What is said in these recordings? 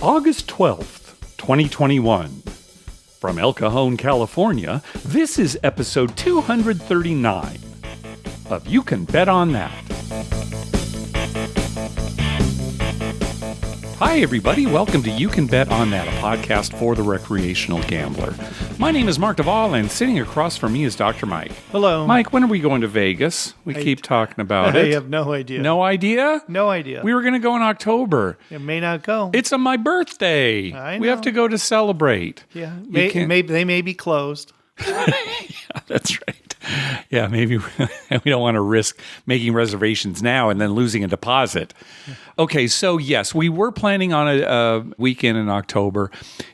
August 12th, 2021. From El Cajon, California, this is episode 239 of You Can Bet on That. Hi, everybody. Welcome to You Can Bet on That, a podcast for the recreational gambler. My name is Mark Duvall, and sitting across from me is Dr. Mike. Hello. Mike, when are we going to Vegas? We keep talking about it. I have no idea. No idea? No idea. We were going to go in October. It may not go. It's on my birthday. I know. We have to go to celebrate. Yeah. Maybe they may be closed. Yeah, that's right. Yeah, maybe we don't want to risk making reservations now and then losing a deposit. Okay, so yes, we were planning on a weekend in October.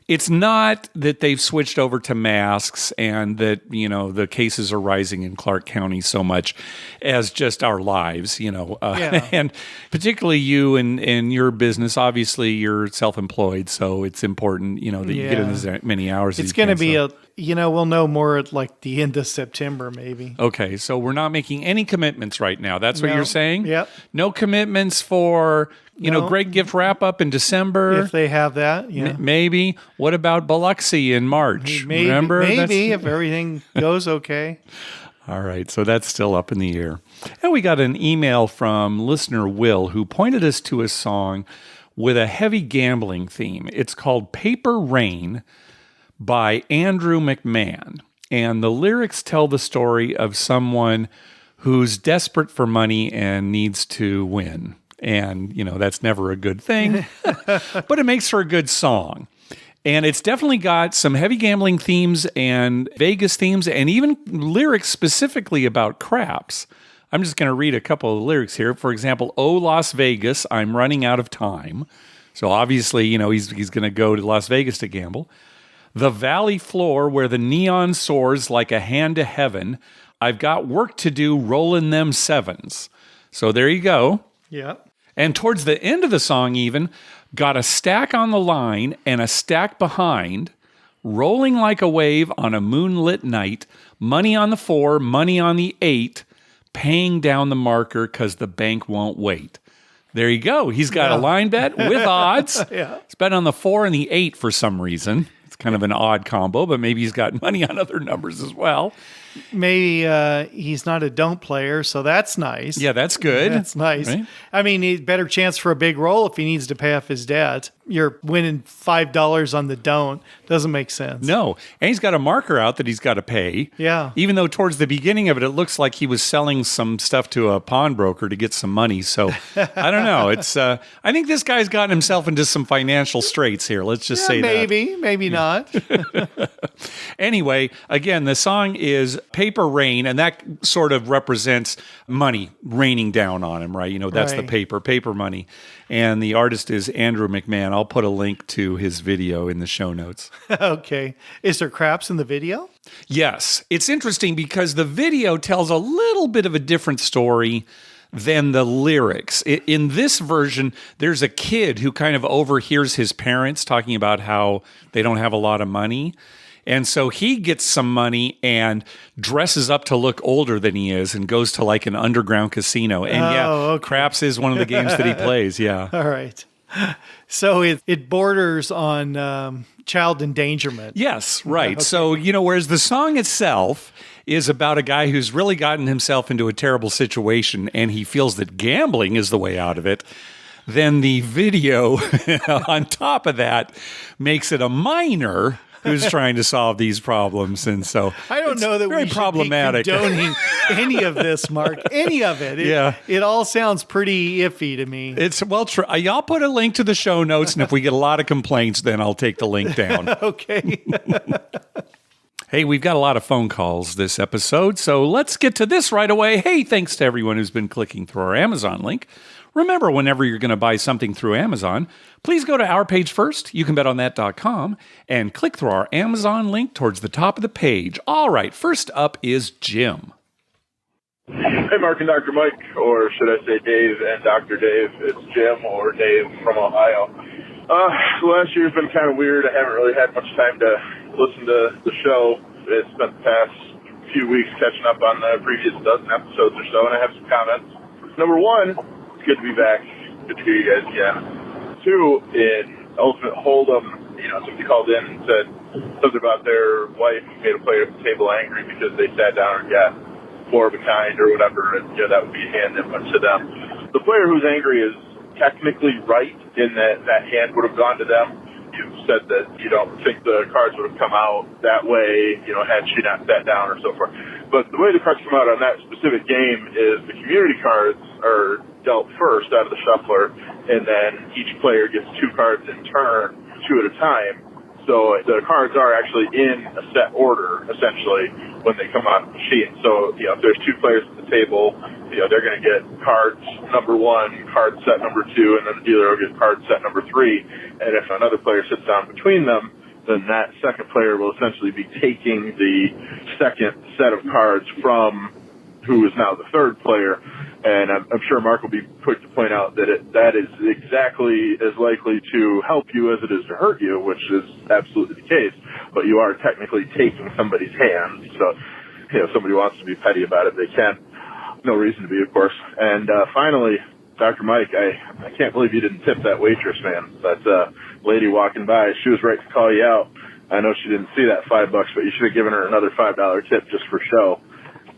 It's not that they've switched over to masks and that, you know, the cases are rising in Clark County so much as just our lives, you know. And particularly you and your business, obviously you're self-employed, so it's important, you know, that you get in as many hours as It's you can. going to be we'll know more at like the end of September, maybe. Okay, so we're not making any commitments right now. That's what you're saying? Yep. No commitments for, Great Gift Wrap-Up in December? If they have that, yeah. Maybe. What about Biloxi in March? Maybe, Remember? maybe if everything goes okay. All right, so that's still up in the air. And we got an email from listener Will, who pointed us to a song with a heavy gambling theme. It's called Paper Rain by Andrew McMahon. And the lyrics tell the story of someone who's desperate for money and needs to win. And, that's never a good thing, but it makes for a good song. And it's definitely got some heavy gambling themes and Vegas themes and even lyrics specifically about craps. I'm just going to read a couple of lyrics here. For example, "Oh, Las Vegas, I'm running out of time." So obviously, he's going to go to Las Vegas to gamble. "The valley floor where the neon soars like a hand to heaven. I've got work to do rolling them sevens." So there you go. Yeah. And towards the end of the song even, "Got a stack on the line and a stack behind, rolling like a wave on a moonlit night, money on the 4, money on the 8, paying down the marker because the bank won't wait." There you go. He's got a line bet with odds. Yeah. He's bet on the 4 and the 8 for some reason. It's kind of an odd combo, but maybe he's got money on other numbers as well. Maybe he's not a don't player, so that's nice. Yeah, that's good. That's nice. Right? I mean, he's better chance for a big roll if he needs to pay off his debt. You're winning $5 on the don't. Doesn't make sense. No. And he's got a marker out that he's got to pay. Yeah. Even though towards the beginning of it, it looks like he was selling some stuff to a pawnbroker to get some money. So I don't know. It's I think this guy's gotten himself into some financial straits here. Let's just say maybe, that. Maybe not. Anyway, again, the song is Paper Rain, and that sort of represents money raining down on him, right? That's the paper money. And the artist is Andrew McMahon. I'll put a link to his video in the show notes. Okay. Is there craps in the video? Yes. It's interesting because the video tells a little bit of a different story than the lyrics. In this version, there's a kid who kind of overhears his parents talking about how they don't have a lot of money. And so he gets some money and dresses up to look older than he is and goes to like an underground casino. And craps is one of the games that he plays. Yeah. All right. So it borders on child endangerment. Yes, right. Okay. So, whereas the song itself is about a guy who's really gotten himself into a terrible situation and he feels that gambling is the way out of it, then the video on top of that makes it a minor who's trying to solve these problems. And so I don't know that very we should problematic. be condoning any of this, Mark. Any of it. It all sounds pretty iffy to me. It's I'll put a link to the show notes, and if we get a lot of complaints, then I'll take the link down. Okay. Hey, we've got a lot of phone calls this episode, so let's get to this right away. Hey, thanks to everyone who's been clicking through our Amazon link. Remember, whenever you're going to buy something through Amazon, please go to our page first, youcanbetonthat.com, and click through our Amazon link towards the top of the page. All right, first up is Jim. Hey, Mark and Dr. Mike, or should I say Dave and Dr. Dave? It's Jim or Dave from Ohio. Last year's been kind of weird. I haven't really had much time to listen to the show. I spent the past few weeks catching up on the previous dozen episodes or so, and I have some comments. Number one, it's good to be back. Good to hear you guys again. Two, in Ultimate Hold'em, somebody called in and said something about their wife made a player at the table angry because they sat down and got 4 of a kind or whatever, and that would be a hand that went to them. The player who's angry is technically right in that hand would have gone to them. You said that you don't think the cards would have come out that way, had she not sat down or so forth. But the way the cards come out on that specific game is the community cards are dealt first out of the shuffler, and then each player gets 2 cards in turn, 2 at a time. So the cards are actually in a set order, essentially, when they come out of the machine. So, if there's 2 players at the table, they're going to get cards number 1, card set number 2, and then the dealer will get card set number 3. And if another player sits down between them, then that second player will essentially be taking the second set of cards from who is now the third player. And I'm sure Mark will be quick to point out that that is exactly as likely to help you as it is to hurt you, which is absolutely the case. But you are technically taking somebody's hand. So, if somebody wants to be petty about it, they can. No reason to be, of course. And finally, Dr. Mike, I can't believe you didn't tip that waitress, man. That lady walking by, she was right to call you out. I know she didn't see that $5, but you should have given her another $5 tip just for show.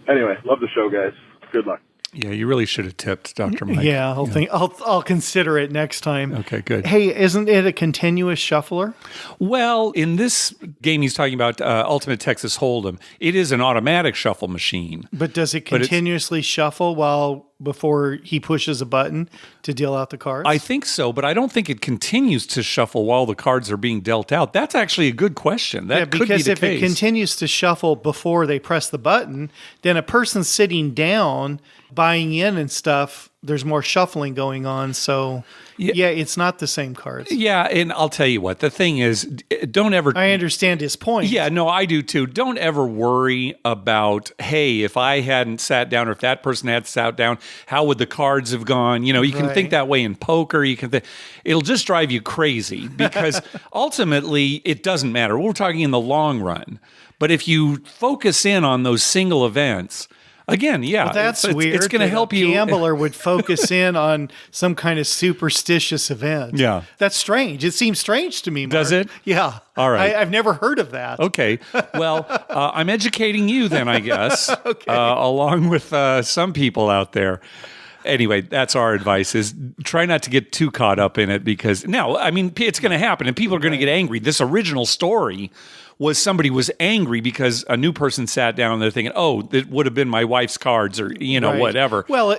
Anyway, love the show, guys. Good luck. Yeah, you really should have tipped Dr. Mike. Yeah, I'll consider it next time. Okay, good. Hey, isn't it a continuous shuffler? Well, in this game he's talking about, Ultimate Texas Hold'em, it is an automatic shuffle machine. But does it continuously shuffle before he pushes a button to deal out the cards? I think so, but I don't think it continues to shuffle while the cards are being dealt out. That's actually a good question. That could be the case. Because if it continues to shuffle before they press the button, then a person sitting down, buying in and stuff, there's more shuffling going on. So, yeah, it's not the same cards. Yeah, and I'll tell you what, the thing is, don't ever... I understand his point. Yeah, no, I do too. Don't ever worry about, hey, if I hadn't sat down or if that person had sat down, how would the cards have gone? You can think that way in poker. It'll just drive you crazy because ultimately it doesn't matter. We're talking in the long run. But if you focus in on those single events... Again, yeah, well, that's weird. It's going to help you. A gambler would focus in on some kind of superstitious event. Yeah. That's strange. It seems strange to me, Mark. Does it? Yeah. All right. I've never heard of that. Okay. Well, I'm educating you then, I guess, along with some people out there. Anyway, that's our advice is try not to get too caught up in it because now, it's going to happen and people are going to get angry. This original story was somebody was angry because a new person sat down and they're thinking, oh, it would have been my wife's cards or, whatever. Well,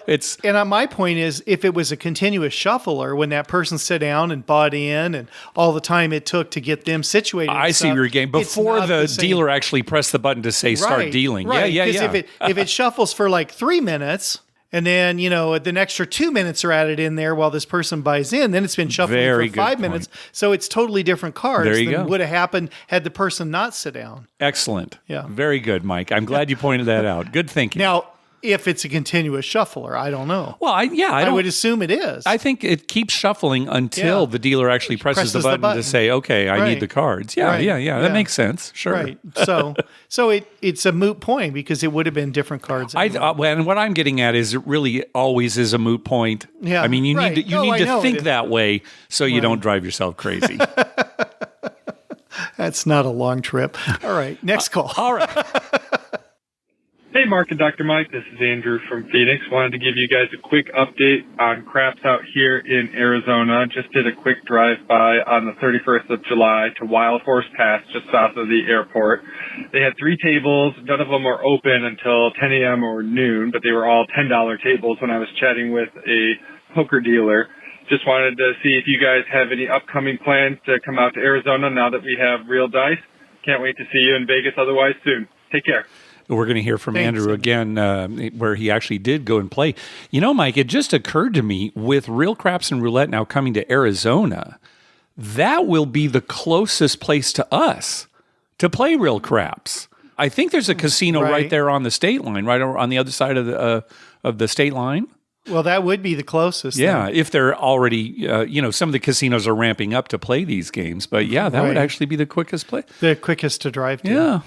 my point is if it was a continuous shuffler, when that person sat down and bought in and all the time it took to get them situated. I see your game. Before the dealer actually pressed the button to say start dealing. Right. Yeah. Because if it shuffles for like 3 minutes, and then, the extra 2 minutes are added in there while this person buys in. Then it's been shuffling for 5 minutes. So it's totally different cards than would have happened had the person not sit down. Excellent. Yeah. Very good, Mike. I'm glad you pointed that out. Good thinking. Now, if it's a continuous shuffler, I don't know. Well, I would assume it is. I think it keeps shuffling until the dealer actually presses the button to say, okay, I need the cards. Yeah, yeah. That makes sense. Sure. Right. So it's a moot point because it would have been different cards. And what I'm getting at is it really always is a moot point. Yeah. I mean, you need to think that way so you don't drive yourself crazy. That's not a long trip. All right. Next call. All right. Hey, Mark and Dr. Mike, this is Andrew from Phoenix. Wanted to give you guys a quick update on craps out here in Arizona. Just did a quick drive-by on the 31st of July to Wild Horse Pass, just south of the airport. They had 3 tables. None of them were open until 10 a.m. or noon, but they were all $10 tables when I was chatting with a poker dealer. Just wanted to see if you guys have any upcoming plans to come out to Arizona now that we have real dice. Can't wait to see you in Vegas otherwise soon. Take care. We're going to hear from Andrew again, where he actually did go and play. Mike, it just occurred to me with Real Craps and Roulette now coming to Arizona, that will be the closest place to us to play Real Craps. I think there's a casino right there on the state line, right on the other side of the state line. Well, that would be the closest. Yeah, if they're already, some of the casinos are ramping up to play these games. But yeah, that would actually be the quickest play. The quickest to drive to. Yeah.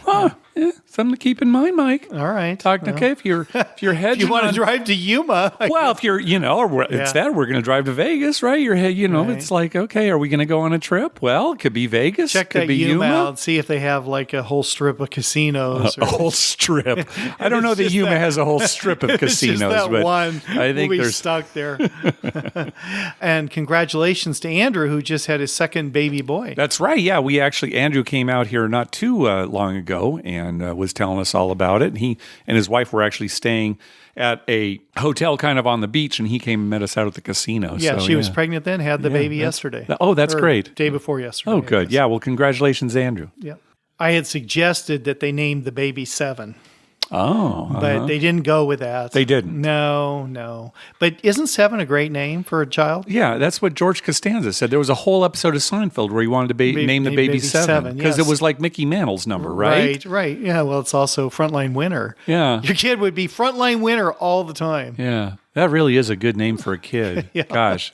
Something to keep in mind, Mike. All right. Okay, if you're hedging, if you want to drive to Yuma, if you're, it's that we're going to drive to Vegas, right? It's like, okay, are we going to go on a trip? Well, it could be Vegas. Check could that be Yuma out and see if they have like a whole strip of casinos. A whole strip. I don't know that Yuma has a whole strip of casinos, that but one. I think we'll be there's stuck there. And congratulations to Andrew, who just had his second baby boy. That's right. Yeah, Andrew came out here not too long ago and was telling us all about it. And he and his wife were actually staying at a hotel kind of on the beach, and he came and met us out at the casino. Yeah, she was pregnant then, had the baby yesterday. That's great. Day before yesterday. Oh, good. Yeah, well, congratulations, Andrew. Yeah. I had suggested that they named the baby Seven. Oh. But they didn't go with that. They didn't. No. But isn't Seven a great name for a child? Yeah, that's what George Costanza said. There was a whole episode of Seinfeld where he wanted to name the baby Seven because it was like Mickey Mantle's number, right? Right. Yeah, well, it's also Frontline Winner. Yeah. Your kid would be Frontline Winner all the time. Yeah. That really is a good name for a kid. Yeah. Gosh,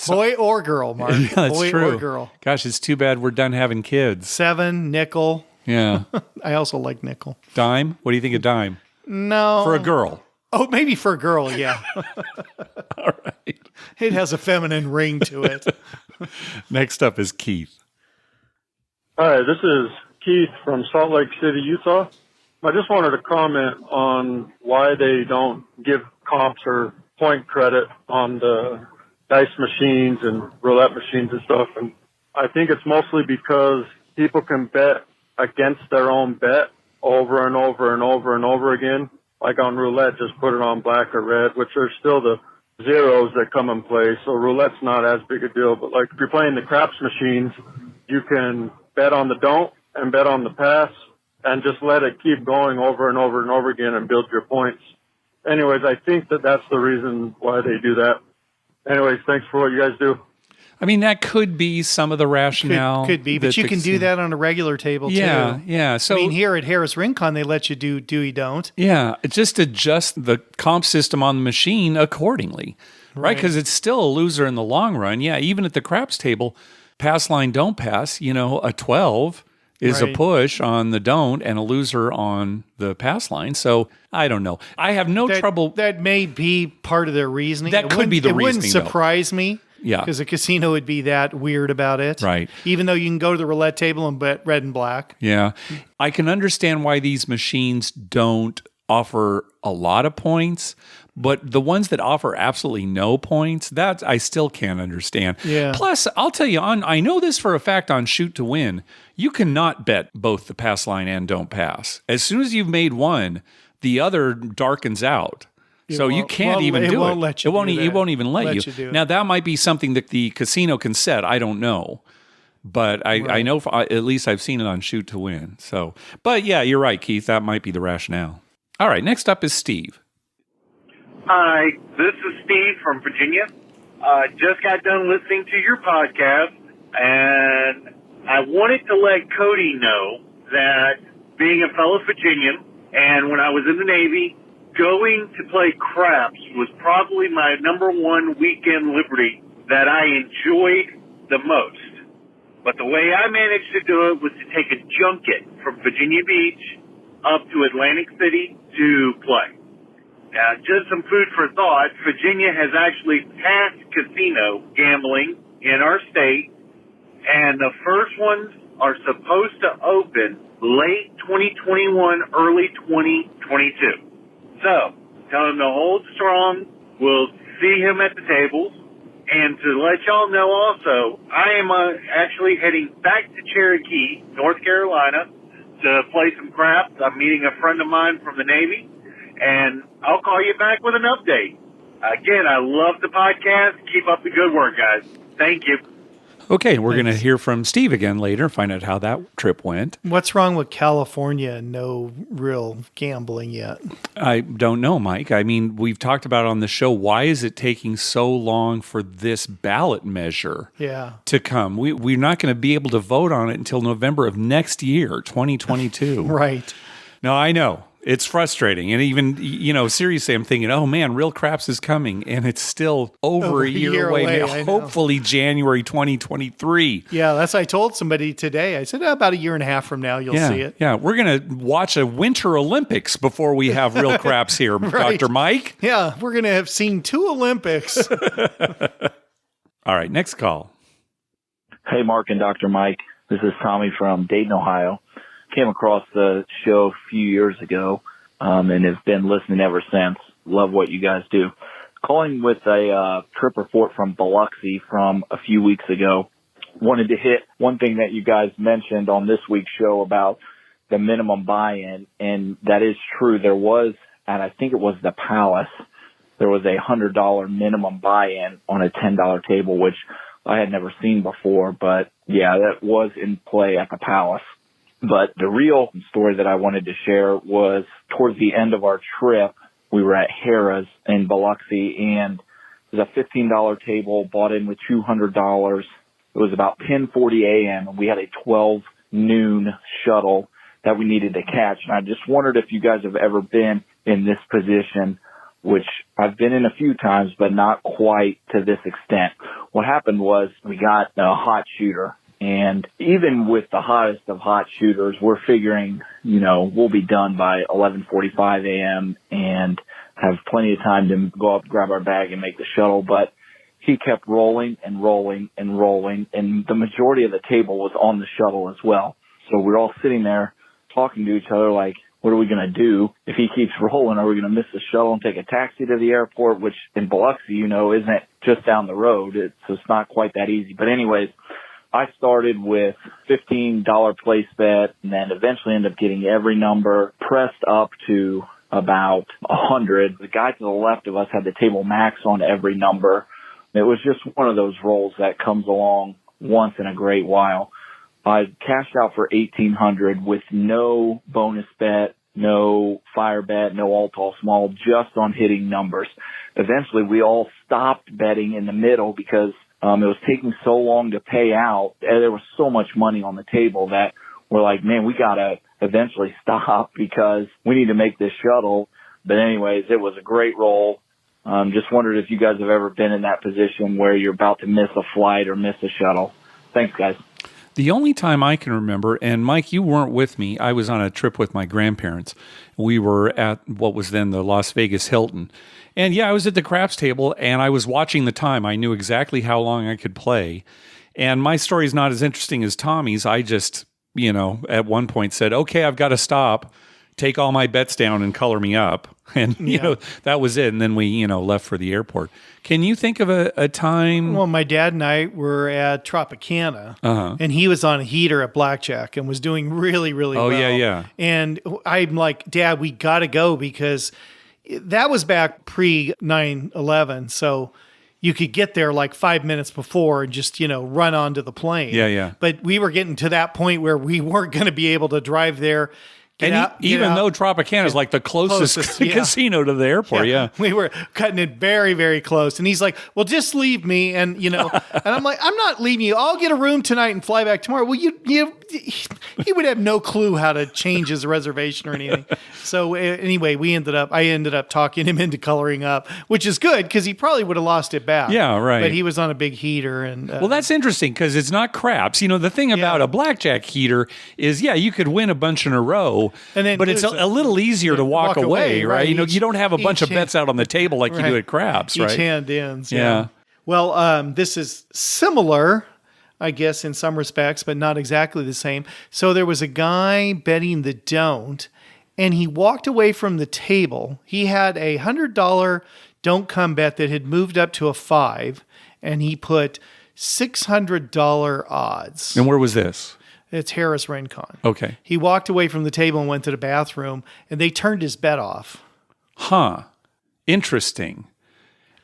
boy or girl, Mark. Yeah, that's boy true. Or girl. Gosh, it's too bad we're done having kids. Seven, nickel. Yeah. I also like nickel. Dime? What do you think of dime? No. For a girl. Oh, maybe for a girl, yeah. All right. It has a feminine ring to it. Next up is Keith. Hi, this is Keith from Salt Lake City, Utah. I just wanted to comment on why they don't give comps or point credit on the dice machines and roulette machines and stuff. And I think it's mostly because people can bet against their own bet over and over and over and over again. Like on roulette, just put it on black or red, which are still the zeros that come in play. So roulette's not as big a deal. But like if you're playing the craps machines, you can bet on the don't and bet on the pass and just let it keep going over and over and over again and build your points. Anyways, I think that's the reason why they do that. Anyways, thanks for what you guys do. I mean, that could be some of the rationale. Could be, but you can do that on a regular table too. Yeah. So, I mean, here at Harris Rincon, they let you do do-y don't. Yeah, just adjust the comp system on the machine accordingly, right? Because it's still a loser in the long run. Yeah, even at the craps table, pass line, don't pass, a 12 is a push on the don't and a loser on the pass line. So I don't know. I have no trouble. That may be part of their reasoning. That could be the reasoning. It wouldn't surprise me. Yeah. Because a casino would be that weird about it. Right. Even though you can go to the roulette table and bet red and black. Yeah. I can understand why these machines don't offer a lot of points, but the ones that offer absolutely no points, that I still can't understand. Yeah. Plus, I'll tell you, I know this for a fact on Shoot to Win, you cannot bet both the pass line and don't pass. As soon as you've made one, the other darkens out. So you can't even do it. It won't let you do that. It won't even let you do it. Now, that might be something that the casino can set. I don't know. But I know, at least I've seen it on Shoot to Win. So, but yeah, you're right, Keith. That might be the rationale. All right, next up is Steve. Hi, this is Steve from Virginia. Just got done listening to your podcast, and I wanted to let Cody know that being a fellow Virginian, and when I was in the Navy, going to play craps was probably my number one weekend liberty that I enjoyed the most. But the way I managed to do it was to take a junket from Virginia Beach up to Atlantic City to play. Now, just some food for thought, Virginia has actually passed casino gambling in our state, and the first ones are supposed to open late 2021, early 2022. So, tell him to hold strong. We'll see him at the tables. And to let y'all know also, I am actually heading back to Cherokee, North Carolina, to play some craps. I'm meeting a friend of mine from the Navy, and I'll call you back with an update. Again, I love the podcast. Keep up the good work, guys. Thank you. Okay, we're going to hear from Steve again later, find out how that trip went. What's wrong with California and no real gambling yet? I don't know, Mike. I mean, we've talked about on the show, why is it taking so long for this ballot measure to come? We're not going to be able to vote on it until November of next year, 2022. Right. No, I know. it's frustrating. And even, seriously, I'm thinking, oh man, Real Craps is coming. And it's still over a year away. Hopefully January 2023. Yeah, that's what I told somebody today. I said, about a year and a half from now, you'll see it. Yeah, we're going to watch a Winter Olympics before we have Real Craps here, Right. Dr. Mike. Yeah, we're going to have seen 2 Olympics. All right, next call. Hey, Mark and Dr. Mike. This is Tommy from Dayton, Ohio. Came across the show a few years ago and have been listening ever since. Love what you guys do. Calling with a trip report from Biloxi from a few weeks ago. Wanted to hit one thing that you guys mentioned on this week's show about the minimum buy-in, and that is true. There was, and I think it was the Palace, there was a $100 minimum buy-in on a $10 table, which I had never seen before, but yeah, that was in play at the Palace. But the real story that I wanted to share was towards the end of our trip, we were at Harrah's in Biloxi, and it was a $15 table bought in with $200. It was about 10:40 a.m., and we had a 12 noon shuttle that we needed to catch. And I just wondered if you guys have ever been in this position, which I've been in a few times, but not quite to this extent. What happened was we got a hot shooter. And even with the hottest of hot shooters, we're figuring, we'll be done by 11:45 a.m. and have plenty of time to go up, grab our bag, and make the shuttle. But he kept rolling and rolling and rolling, and the majority of the table was on the shuttle as well. So we're all sitting there talking to each other like, what are we going to do? If he keeps rolling, are we going to miss the shuttle and take a taxi to the airport, which in Biloxi, isn't just down the road. So it's not quite that easy. But anyways, I started with $15 place bet and then eventually ended up getting every number pressed up to about 100. The guy to the left of us had the table max on every number. It was just one of those rolls that comes along once in a great while. I cashed out for $1,800 with no bonus bet, no fire bet, no all tall small, just on hitting numbers. Eventually, we all stopped betting in the middle because it was taking so long to pay out. There was so much money on the table that we're like, man, we got to eventually stop because we need to make this shuttle. But anyways, it was a great roll. Just wondered if you guys have ever been in that position where you're about to miss a flight or miss a shuttle. Thanks, guys. The only time I can remember, and Mike, you weren't with me. I was on a trip with my grandparents. We were at what was then the Las Vegas Hilton. And yeah, I was at the craps table and I was watching the time. I knew exactly how long I could play. And my story is not as interesting as Tommy's. I just, at one point said, okay, I've got to stop, take all my bets down and color me up. And, that was it. And then we, left for the airport. Can you think of a time? Well, my dad and I were at Tropicana, and he was on a heater at Blackjack and was doing really, really well. Oh, yeah. And I'm like, Dad, we got to go because that was back pre 9/11. So you could get there like 5 minutes before and just, run onto the plane. Yeah. But we were getting to that point where we weren't going to be able to drive there. Even though Tropicana is like the closest casino to the airport, we were cutting it very, very close. And he's like, well, just leave me. And, and I'm like, I'm not leaving you. I'll get a room tonight and fly back tomorrow. Well, he would have no clue how to change his reservation or anything. So anyway, I ended up talking him into coloring up, which is good because he probably would have lost it back. Yeah, right. But he was on a big heater. And well, that's interesting because it's not craps. The thing about a blackjack heater is, you could win a bunch in a row. But it's a little easier to walk away, right? You don't have a bunch of bets out on the table like you do at craps, right? Each hand ends. Yeah. Well, this is similar, I guess, in some respects, but not exactly the same. So there was a guy betting the don't, and he walked away from the table. He had a $100 don't come bet that had moved up to a 5, and he put $600 odds. And where was this? It's Harrah's Rincon. Okay. He walked away from the table and went to the bathroom, and they turned his bet off. Huh. Interesting.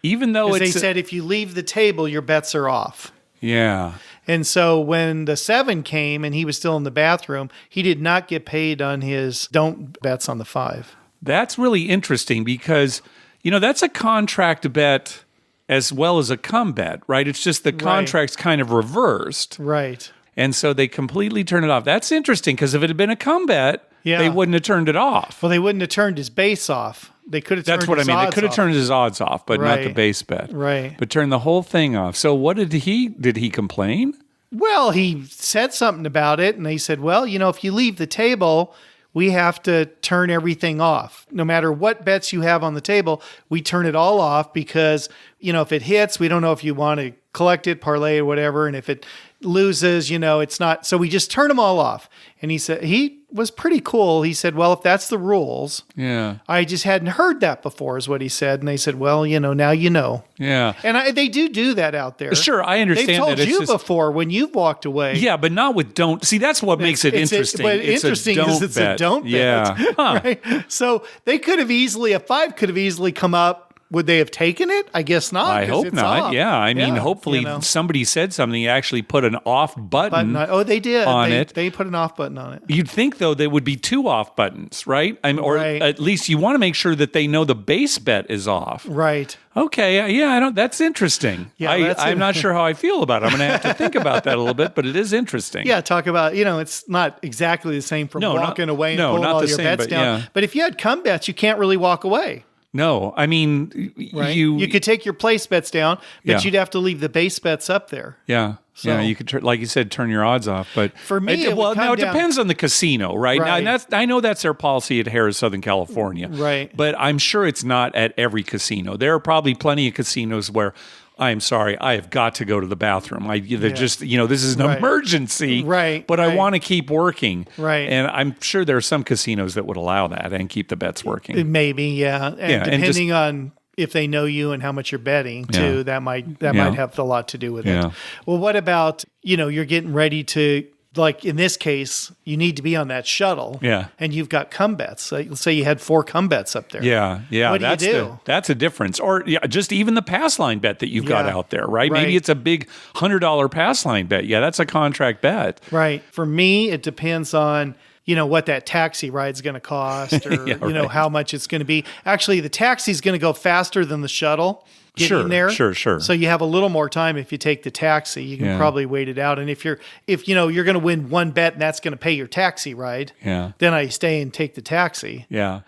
Even though they said if you leave the table, your bets are off. Yeah. And so when the 7 came and he was still in the bathroom, he did not get paid on his don't bets on the 5. That's really interesting because, that's a contract bet as well as a come bet, right? It's just the contract's kind of reversed. Right. And so they completely turn it off. That's interesting because if it had been a come bet, they wouldn't have turned it off. Well, they wouldn't have turned his base off. They could have turned his odds off. That's what I mean. They could have turned his odds off, but not the base bet. Right. But turned the whole thing off. So what did he complain? Well, he said something about it, and they said, well, if you leave the table, we have to turn everything off. No matter what bets you have on the table, we turn it all off because, if it hits, we don't know if you want to collect it, parlay or whatever. And if it loses, it's not. So we just turn them all off. And he said, he was pretty cool. He said, well, if that's the rules, I just hadn't heard that before is what he said. And they said, well, now you know. Yeah. And they do that out there. Sure, I understand. They've told you before when you've walked away. Yeah, but not with don't. See, that's what makes it interesting. But interesting is it's a don't bet. Yeah. Huh. Right? So they could have a 5 could have easily come up. Would they have taken it? I guess not. I hope not. Off. Yeah. I mean, hopefully somebody said something. You actually put an off button. Oh, they did. On it. They put an off button on it. You'd think, though, there would be 2 off buttons, right? Or at least you want to make sure that they know the base bet is off. Right. Okay. Yeah, that's interesting. Yeah, I'm not sure how I feel about it. I'm going to have to think about that a little bit, but it is interesting. Yeah, talk about, it's not exactly the same from walking away and pulling all your bets down. But if you had come bets, you can't really walk away. No, I mean, you could take your place bets down, but you'd have to leave the base bets up there. Yeah. So, you could, like you said, turn your odds off. But for me, it depends on the casino, right? Now, and I know that's their policy at Harrah's Southern California, right? But I'm sure it's not at every casino. There are probably plenty of casinos where I'm sorry, I have got to go to the bathroom. Just, this is an emergency, right? But I want to keep working, right? And I'm sure there are some casinos that would allow that and keep the bets working. Maybe, yeah. And depending on if they know you and how much you're betting too, that might have a lot to do with it. Well, what about, you're getting ready to, like in this case, you need to be on that shuttle. Yeah. And you've got come bets. Let's say you had 4 come bets up there. Yeah. Yeah. What do you do? That's a difference. Or just even the pass line bet that you've got out there, right? Maybe it's a big $100 pass line bet. Yeah. That's a contract bet. Right. For me, it depends on, what that taxi ride's going to cost or, how much it's going to be. Actually, the taxi's going to go faster than the shuttle. Getting there. Sure. So you have a little more time if you take the taxi. You can probably wait it out. And if you're going to win one bet and that's going to pay your taxi ride, then I stay and take the taxi. Yeah.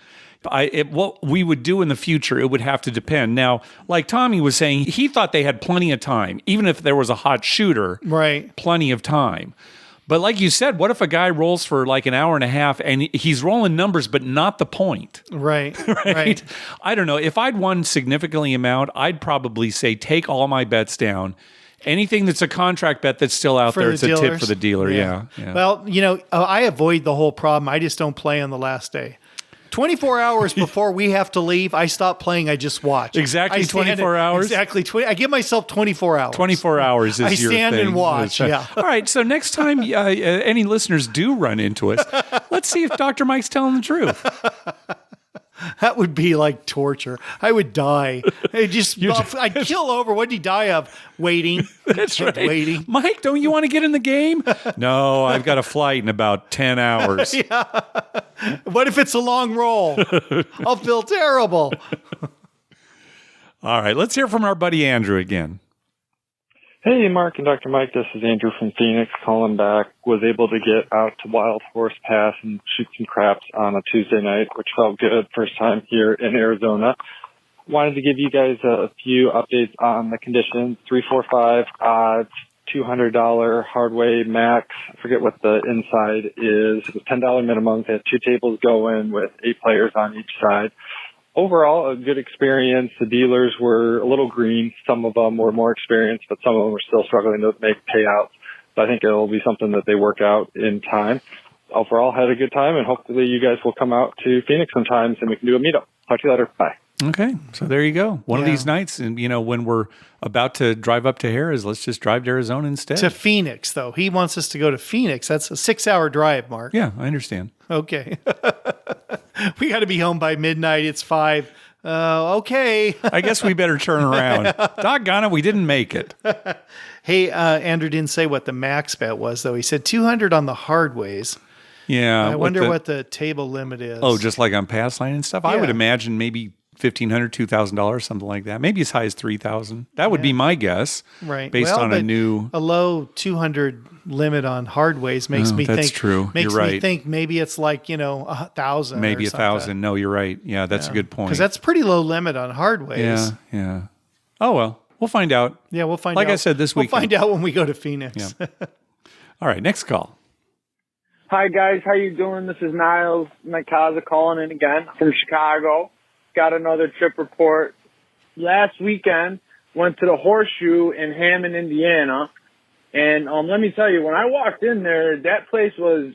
What we would do in the future, it would have to depend. Now, like Tommy was saying, he thought they had plenty of time, even if there was a hot shooter. Right. Plenty of time. But like you said, what if a guy rolls for like an hour and a half and he's rolling numbers, but not the point? Right. Right. I don't know. If I'd won significantly amount, I'd probably say take all my bets down. Anything that's a contract bet that's still out there, it's a tip for the dealer. Yeah. Well, I avoid the whole problem. I just don't play on the last day. 24 hours before we have to leave, I stop playing. I just watch. Exactly 24 hours? Exactly. I give myself 24 hours. 24 hours is your thing. I stand and watch, yeah. All right, so next time any listeners do run into us, let's see if Dr. Mike's telling the truth. That would be like torture. I would die. I'd kill over. What did he die of? Waiting. That's right. Waiting. Mike, don't you want to get in the game? No, I've got a flight in about 10 hours. Yeah. What if it's a long roll? I'll feel terrible. All right, let's hear from our buddy Andrew again. Hey, Mark and Dr. Mike, this is Andrew from Phoenix calling back. Was able to get out to Wild Horse Pass and shoot some craps on a Tuesday night, which felt good. First time here in Arizona. Wanted to give you guys a few updates on the conditions. 3-4-5 odds, $200 hardway max. I forget what the inside is. It was $10 minimums. They had 2 tables going with 8 players on each side. Overall, a good experience. The dealers were a little green. Some of them were more experienced, but some of them were still struggling to make payouts. So I think it'll be something that they work out in time. Overall, had a good time, and hopefully you guys will come out to Phoenix sometimes and we can do a meetup. Talk to you later. Bye. Okay, so there you go. One of these nights, and when we're about to drive up to Harrah's, let's just drive to Arizona instead. To Phoenix, though. He wants us to go to Phoenix. That's a 6-hour drive, Mark. Yeah, I understand. Okay. We got to be home by midnight. It's 5. Okay. I guess we better turn around. Doggone it, we didn't make it. Hey, Andrew didn't say what the max bet was, though. He said 200 on the hardways. Yeah. I wonder what the table limit is. Oh, just like on pass line and stuff? Yeah. I would imagine maybe $1,500, $2,000, something like that. Maybe as high as $3,000. That would be my guess. Right. Based on a low 200 limit on hardways makes me think. That's true. Makes you're right. me think maybe it's like, 1,000. Maybe 1,000. No, you're right. Yeah, that's a good point. Because that's pretty low limit on hardways. Yeah. Oh, well, we'll find out. Yeah, we'll find out. Like I said, this week. We'll find out when we go to Phoenix. Yeah. All right, next call. Hi, guys. How you doing? This is Niles McCaza calling in again from Chicago. Got another trip report. Last weekend, went to the Horseshoe in Hammond, Indiana. And let me tell you, when I walked in there, that place was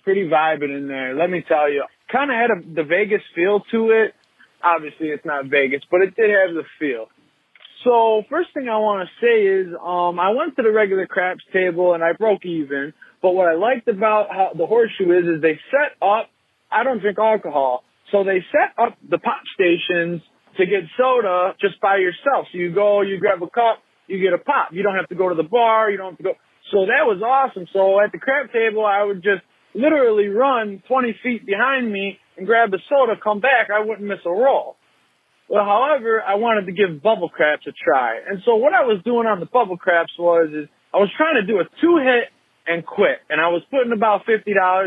pretty vibing in there. Let me tell you. Kind of had the Vegas feel to it. Obviously, it's not Vegas, but it did have the feel. So first thing I want to say is I went to the regular craps table and I broke even. But what I liked about how the Horseshoe is they set up, I don't drink alcohol, so they set up the pop stations to get soda just by yourself. So you go, you grab a cup, you get a pop. You don't have to go to the bar. You don't have to go. So that was awesome. So at the crab table, I would just literally run 20 feet behind me and grab a soda, come back. I wouldn't miss a roll. Well, however, I wanted to give bubble craps a try. And so what I was doing on the bubble craps was I was trying to do a 2-hit and quit. And I was putting about $50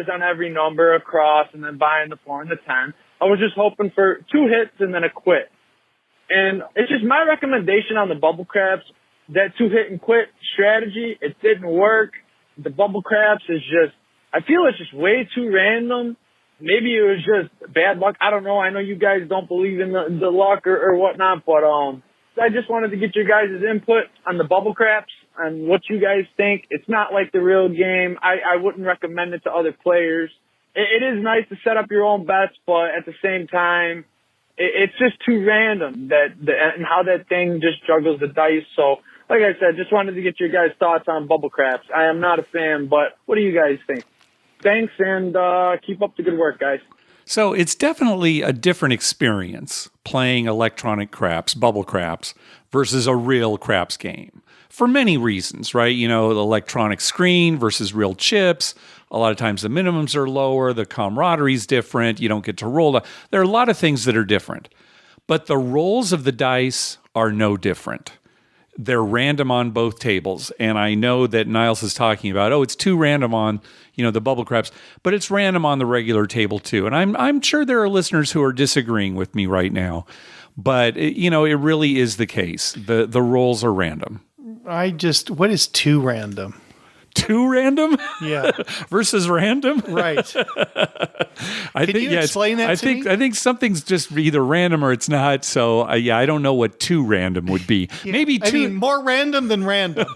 on every number across and then buying the 4 and the 10. I was just hoping for 2 hits and then a quit. And it's just my recommendation on the bubble craps, that 2-hit and quit strategy, it didn't work. The bubble craps is just, I feel it's just way too random. Maybe it was just bad luck. I don't know. I know you guys don't believe in the luck or whatnot, but I just wanted to get your guys' input on the bubble craps and what you guys think. It's not like the real game. I wouldn't recommend it to other players. It is nice to set up your own bets, but at the same time, it's just too random and how that thing just juggles the dice. So, like I said, just wanted to get your guys' thoughts on bubble craps. I am not a fan, but what do you guys think? Thanks, and keep up the good work, guys. So it's definitely a different experience playing electronic craps, bubble craps, versus a real craps game. For many reasons, right? The electronic screen versus real chips. A lot of times the minimums are lower, the camaraderie's different, you don't get to roll. There are a lot of things that are different. But the rolls of the dice are no different. They're random on both tables. And I know that Niles is talking about, it's too random on, the bubble craps, but it's random on the regular table too. And I'm sure there are listeners who are disagreeing with me right now. But, it really is the case. The rolls are random. What is too random? Too random? Yeah. Versus random? Right. Can you explain that to me? I think something's just either random or it's not. So, I don't know what too random would be. Yeah. Maybe more random than random.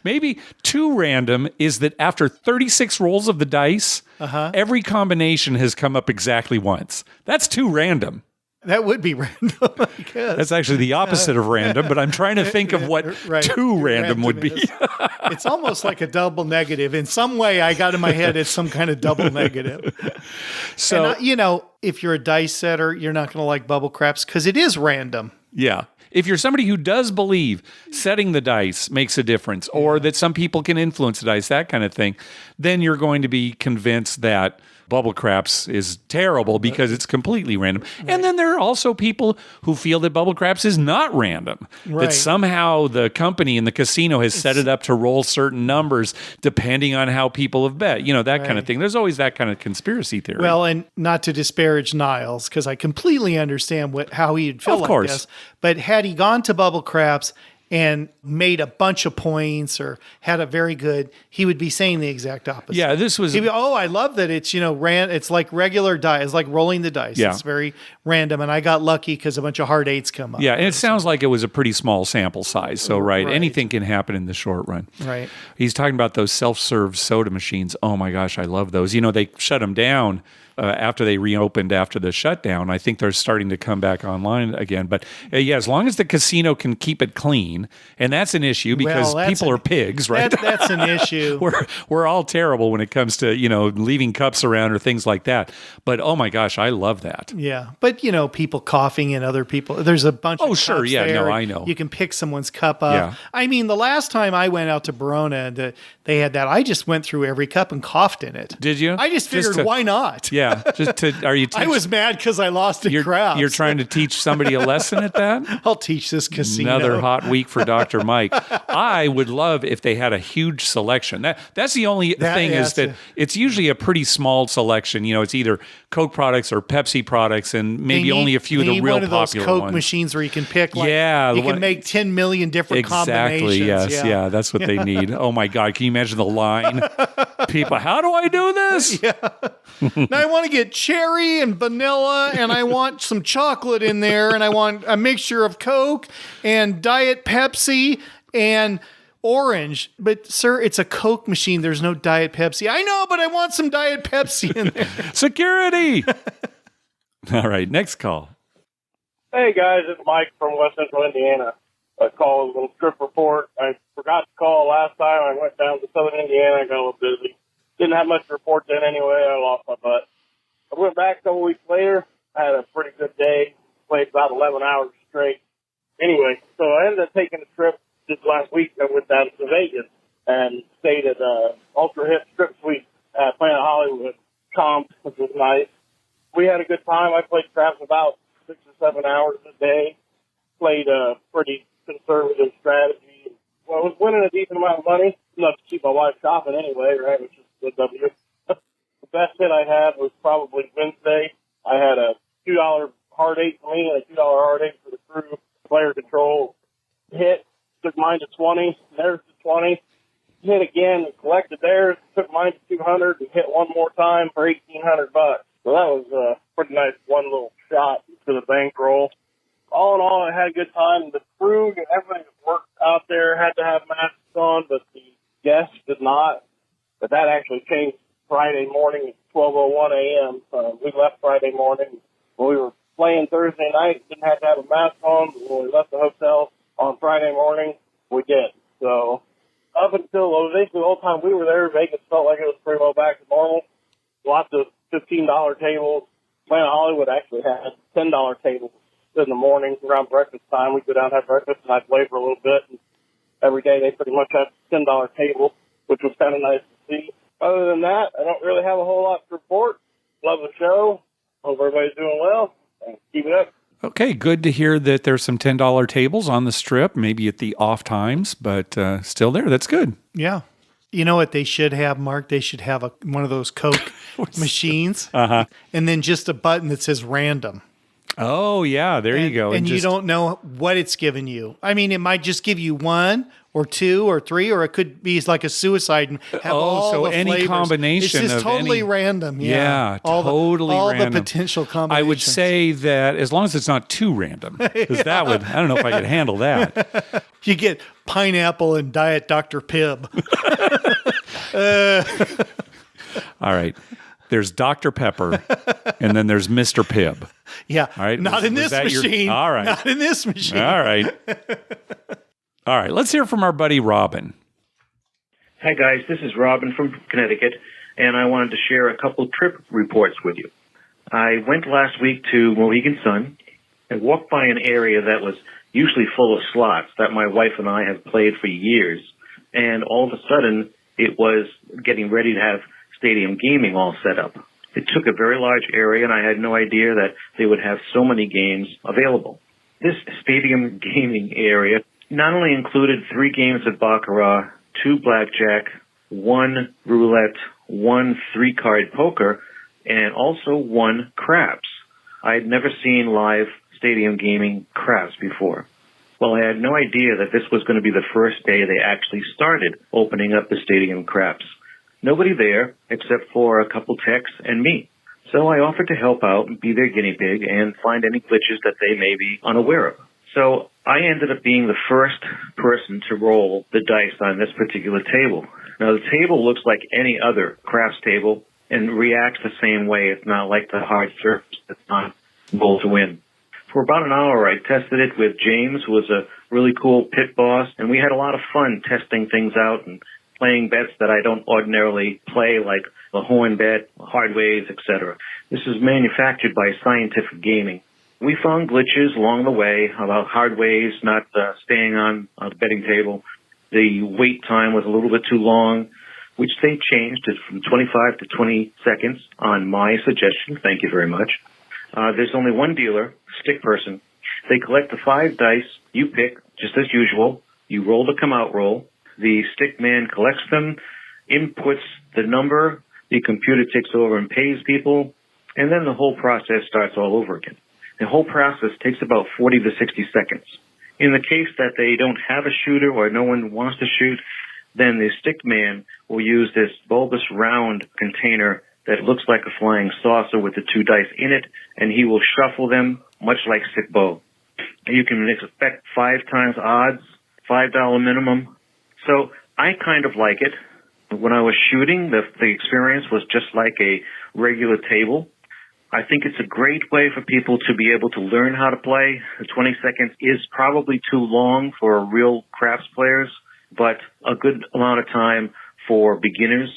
Maybe too random is that after 36 rolls of the dice, every combination has come up exactly once. That's too random. That would be random, I guess. That's actually the opposite of random, but I'm trying to think of what too random would be. It's almost like a double negative. In some way, I got in my head it's some kind of double negative. So, and, if you're a dice setter, you're not going to like bubble craps because it is random. Yeah. If you're somebody who does believe setting the dice makes a difference or that some people can influence the dice, that kind of thing, then you're going to be convinced that bubble craps is terrible because it's completely random. Right. And then there are also people who feel that bubble craps is not random. Right. That somehow the company and the casino has set it up to roll certain numbers depending on how people have bet. That kind of thing. There's always that kind of conspiracy theory. Well, and not to disparage Niles, because I completely understand how he'd feel like this. But had he gone to bubble craps and made a bunch of points or had a very good, he would be saying the exact opposite. Yeah, this was... I love that it's, it's like regular dice. It's like rolling the dice. Yeah. It's very random. And I got lucky because a bunch of hard 8s come up. Yeah, and it sounds like it was a pretty small sample size. So, right, anything can happen in the short run. Right. He's talking about those self-serve soda machines. Oh my gosh, I love those. They shut them down after they reopened after the shutdown. I think they're starting to come back online again. But as long as the casino can keep it clean, and that's an issue because people are pigs, right? That's an issue. We're all terrible when it comes to, leaving cups around or things like that. But oh my gosh, I love that. Yeah. But, people coughing in other people. There's a bunch of cups there. No, I know. You can pick someone's cup up. Yeah. I mean, the last time I went out to Verona, they had that. I just went through every cup and coughed in it. Did you? I just figured, why not? Yeah. Yeah. Are you? I was mad because I lost at craps. You're trying to teach somebody a lesson at that? I'll teach this casino. Another hot week for Dr. Mike. I would love if they had a huge selection. That's the only thing is that it's usually a pretty small selection. It's either Coke products or Pepsi products, and maybe only a few of the real popular ones. One of those Coke machines where you can pick. You can make 10 million different combinations. Yes, yeah, that's what they need. Oh my God, can you imagine the line? People, how do I do this? Yeah. Now I want to get cherry and vanilla, and I want some chocolate in there, and I want a mixture of Coke and Diet Pepsi and orange. But sir, it's a Coke machine. There's no Diet Pepsi. I know, but I want some Diet Pepsi in there. Security. All right, next call. Hey guys, it's Mike from West Central Indiana. I called a little trip report. I forgot to call last time. I went down to Southern Indiana. I got a little busy. Didn't have much to report then anyway. I lost my butt. I went back a couple weeks later. I had a pretty good day. Played about 11 hours straight. Anyway, so I ended up taking a trip this last week. I went down to Vegas and stayed at Ultra Hip Strip Suite at Planet Hollywood. Comped, which was nice. We had a good time. I played craps about 6 or 7 hours a day. Played a pretty conservative strategy. Well, I was winning a decent amount of money, enough to keep my wife shopping anyway, right, which is a good W. The best hit I had was probably Wednesday. I had a $2 hard eight for me and a $2 hard eight for the crew. Player control hit, took mine to 20, theirs to 20. Hit again and collected theirs, took mine to 200 and hit one more time for $1,800. So that was a pretty nice one little shot to the bankroll. All in all, I had a good time. The crew and everybody that worked out there had to have masks on, but the guests did not. But that actually changed Friday morning at 12:01 a.m. We left Friday morning. When we were playing Thursday night, didn't have to have a mask on. But when we left the hotel on Friday morning, we did. So up until basically the whole time we were there, Vegas felt like it was pretty well back to normal. Lots of $15 tables. Planet Hollywood actually had $10 tables. In the morning around breakfast time, we'd go down and have breakfast, and I'd play for a little bit. And every day they pretty much had $10 table, which was kind of nice to see. Other than that, I don't really have a whole lot to report. Love the show. Hope everybody's doing well. And keep it up. Okay, good to hear that there's some $10 tables on the strip, maybe at the off times, but still there. That's good. Yeah. You know what they should have, Mark? They should have one of those Coke machines, and then just a button that says random. Oh, yeah, there you go. And you don't know what it's giving you. I mean, it might just give you 1 or 2 or 3, or it could be like a suicide and have all so the any flavors. combination it's just of totally random. Yeah, totally all random. the potential combinations. I would say that as long as it's not too random, because that would, I don't know if I could handle that. You get pineapple and Diet Dr. Pibb. All right. There's Dr. Pepper, and then there's Mr. Pibb. Yeah. All right. Not in this machine. All right. Not in this machine. All right. All right. Let's hear from our buddy Robin. Hi, guys. This is Robin from Connecticut, and I wanted to share a couple trip reports with you. I went last week to Mohegan Sun and walked by an area that was usually full of slots that my wife and I have played for years, and all of a sudden it was getting ready to have stadium gaming all set up. It took a very large area, and I had no idea that they would have so many games available. This stadium gaming area not only included 3 games of baccarat, 2 blackjack, 1 roulette, 1 3-card poker, and also 1 craps. I had never seen live stadium gaming craps before. Well, I had no idea that this was going to be the first day they actually started opening up the stadium craps. Nobody there except for a couple techs and me. So I offered to help out and be their guinea pig and find any glitches that they may be unaware of. So I ended up being the first person to roll the dice on this particular table. Now, the table looks like any other craps table and reacts the same way. It's not like the hard surface that's not roll to win. For about an hour, I tested it with James, who was a really cool pit boss, and we had a lot of fun testing things out and playing bets that I don't ordinarily play, like the horn bet, hardways, etc. This is manufactured by Scientific Gaming. We found glitches along the way about hardways not staying on the betting table. The wait time was a little bit too long. which they changed it from 25 to 20 seconds on my suggestion. Thank you very much. There's only one dealer, stick person. They collect the 5 dice you pick, just as usual. You roll the come-out roll. The stick man collects them, inputs the number. The computer takes over and pays people. And then the whole process starts all over again. The whole process takes about 40 to 60 seconds. In the case that they don't have a shooter or no one wants to shoot, then the stick man will use this bulbous round container that looks like a flying saucer with the 2 dice in it, and he will shuffle them much like stick bow. You can expect 5 times odds, $5 minimum. So I kind of like it. When I was shooting, the experience was just like a regular table. I think it's a great way for people to be able to learn how to play. The 20 seconds is probably too long for real craps players, but a good amount of time for beginners.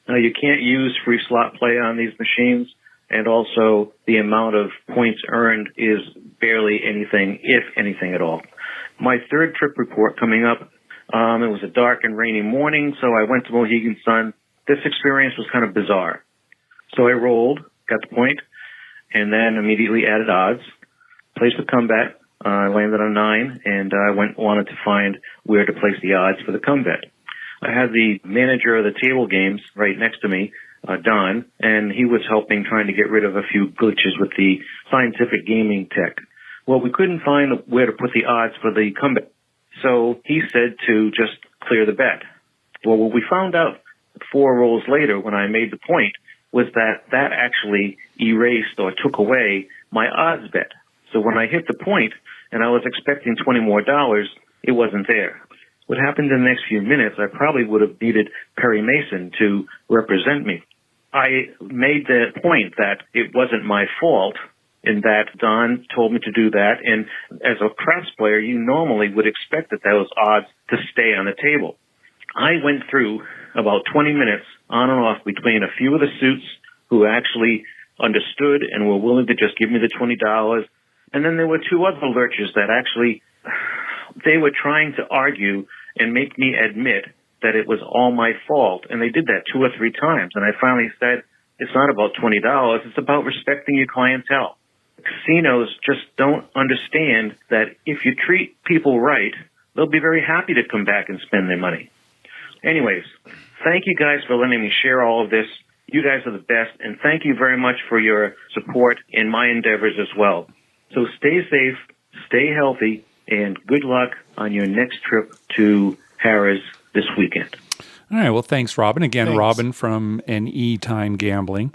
Now, you can't use free slot play on these machines, and also the amount of points earned is barely anything, if anything at all. My third trip report coming up, it was a dark and rainy morning, so I went to Mohegan Sun. This experience was kind of bizarre. So I rolled, got the point, and then immediately added odds, placed the comeback. I landed on 9, and I wanted to find where to place the odds for the comeback. I had the manager of the table games right next to me, Don, and he was helping trying to get rid of a few glitches with the scientific gaming tech. Well, we couldn't find where to put the odds for the comeback, so he said to just clear the bet. Well, what we found out 4 rolls later when I made the point was that actually erased or took away my odds bet. So when I hit the point and I was expecting $20 more, it wasn't there. What happened in the next few minutes, I probably would have needed Perry Mason to represent me. I made the point that it wasn't my fault in that Don told me to do that. And as a craps player, you normally would expect that those odds to stay on the table. I went through about 20 minutes on and off between a few of the suits who actually understood and were willing to just give me the $20. And then there were 2 other lurchers that actually, they were trying to argue and make me admit that it was all my fault. And they did that 2 or 3 times. And I finally said, it's not about $20. It's about respecting your clientele. Casinos just don't understand that if you treat people right, they'll be very happy to come back and spend their money. Anyways, thank you guys for letting me share all of this. You guys are the best, and thank you very much for your support in my endeavors as well. So stay safe, stay healthy, and good luck on your next trip to Harrah's this weekend. All right, well, thanks, Robin. Again, Thanks. Robin from Time Gambling.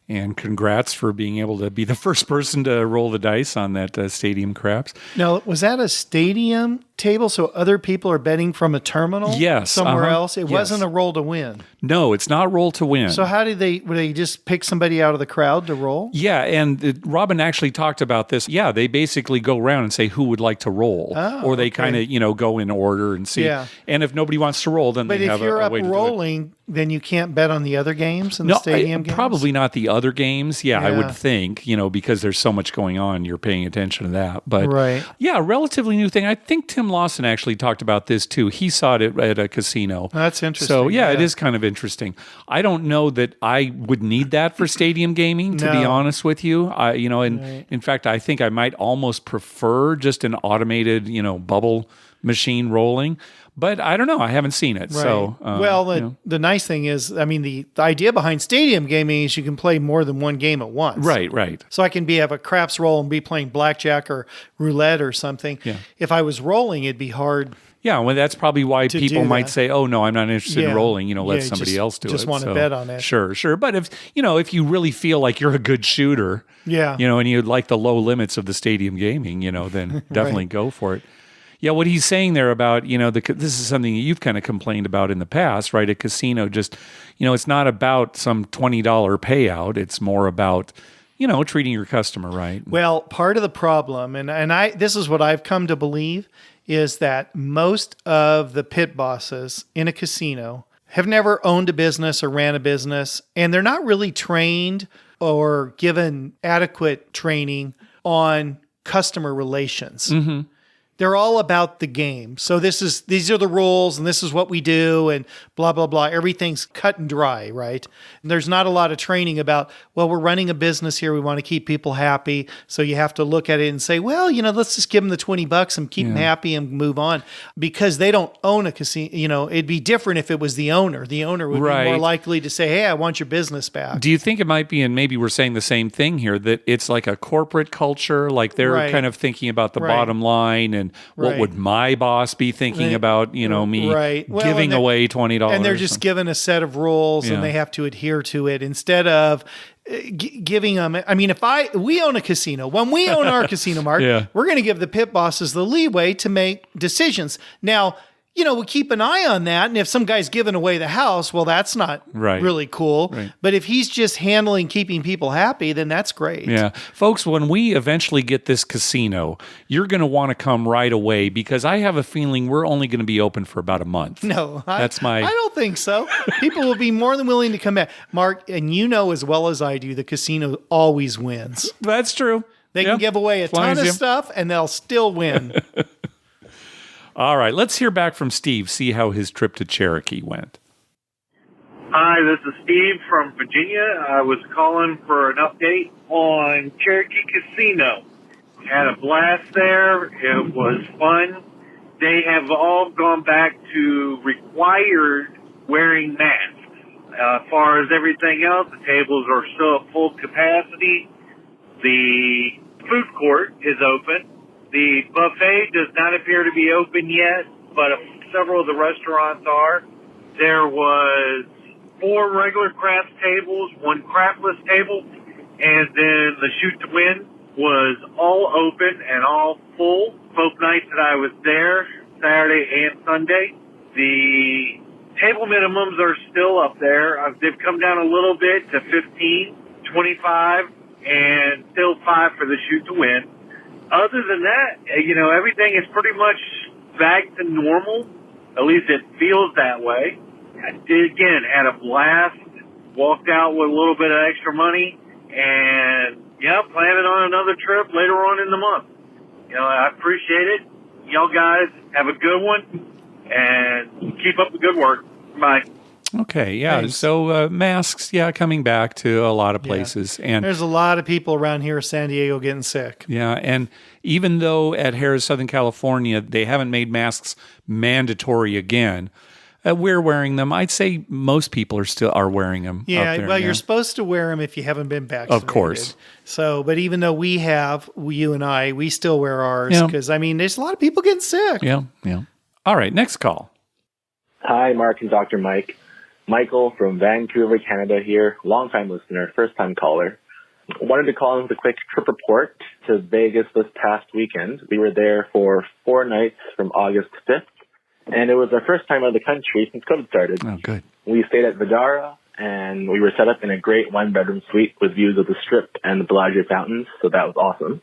And congrats for being able to be the first person to roll the dice on that stadium craps. Now, was that a stadium table so other people are betting from a terminal somewhere else? It wasn't a roll to win. No, it's not roll to win. So how would they just pick somebody out of the crowd to roll? Yeah, and Robin actually talked about this. Yeah, they basically go around and say who would like to roll. Or they kind of, go in order and see. Yeah. And if nobody wants to roll, then they have a way to do it. But if you're up rolling, then you can't bet on the other games in the stadium games? Probably not the other games. Yeah, I would think, because there's so much going on, you're paying attention to that. But yeah, relatively new thing. I think Tim Lawson actually talked about this too. He saw it at a casino. That's interesting. So yeah, it is kind of interesting. I don't know that I would need that for stadium gaming, to be honest with you. In fact, I think I might almost prefer just an automated, bubble machine rolling. But I don't know. I haven't seen it. Right. So, the nice thing is, the idea behind stadium gaming is you can play more than one game at once. Right. So I can have a craps roll and be playing blackjack or roulette or something. Yeah. If I was rolling, it'd be hard. Yeah, well, that's probably why people might say, "Oh no, I'm not interested in rolling." Let somebody else do it. Just want to bet on it. Sure. But if you really feel like you're a good shooter, and you like the low limits of the stadium gaming, then definitely go for it. Yeah, what he's saying there about, this is something that you've kind of complained about in the past, right? A casino just, it's not about some $20 payout. It's more about, treating your customer right. Well, part of the problem, and this is what I've come to believe, is that most of the pit bosses in a casino have never owned a business or ran a business, and they're not really trained or given adequate training on customer relations. Mm-hmm. they're all about the game. So these are the rules and this is what we do and blah, blah, blah. Everything's cut and dry, right? And there's not a lot of training about, well, we're running a business here. We want to keep people happy. So you have to look at it and say, well, let's just give them the $20 and keep them happy and move on, because they don't own a casino. It'd be different if it was the owner. The owner would be more likely to say, hey, I want your business back. Do you think it might be, and maybe we're saying the same thing here, that it's like a corporate culture, like they're kind of thinking about the bottom line and what would my boss be thinking about, me giving away $20. And they're just given a set of rules and they have to adhere to it instead of giving them. I mean, we own a casino. When we own our casino, Mark, we're going to give the pit bosses the leeway to make decisions. Now, we keep an eye on that. And if some guy's giving away the house, well, that's not really cool. Right. But if he's just handling keeping people happy, then that's great. Yeah. Folks, when we eventually get this casino, you're going to want to come right away, because I have a feeling we're only going to be open for about a month. No, I don't think so. People will be more than willing to come back. Mark, and as well as I do, the casino always wins. That's true. They can give away a ton of stuff and they'll still win. All right, let's hear back from Steve, see how his trip to Cherokee went. Hi, this is Steve from Virginia. I was calling for an update on Cherokee Casino. Had a blast there. It was fun. They have all gone back to required wearing masks. As far as everything else, the tables are still at full capacity. The food court is open. The buffet does not appear to be open yet, but several of the restaurants are. There was 4 regular craps tables, 1 crapless table, and then the shoot to win was all open and all full. Both nights that I was there, Saturday and Sunday. The table minimums are still up there. They've come down a little bit to 15, 25, and still 5 for the shoot to win. Other than that, everything is pretty much back to normal. At least it feels that way. I did, again, had a blast. Walked out with a little bit of extra money. And, planning on another trip later on in the month. I appreciate it. Y'all guys have a good one. And keep up the good work. Bye. Okay, yeah. Thanks. So masks, coming back to a lot of places. Yeah. And there's a lot of people around here in San Diego getting sick. Yeah, and even though at Harrah's Southern California, they haven't made masks mandatory again, we're wearing them. I'd say most people are wearing them. Yeah, up there, well, you're supposed to wear them if you haven't been vaccinated. Of course. So, but even though you and I, we still wear ours because, there's a lot of people getting sick. Yeah. All right, next call. Hi, Mark and Dr. Mike. Michael from Vancouver, Canada here, long-time listener, first-time caller. Wanted to call in with a quick trip report to Vegas this past weekend. We were there for 4 nights from August 5th, and it was our first time out of the country since COVID started. Oh, good. We stayed at Vidara, and we were set up in a great 1-bedroom suite with views of the Strip and the Bellagio fountains, so that was awesome.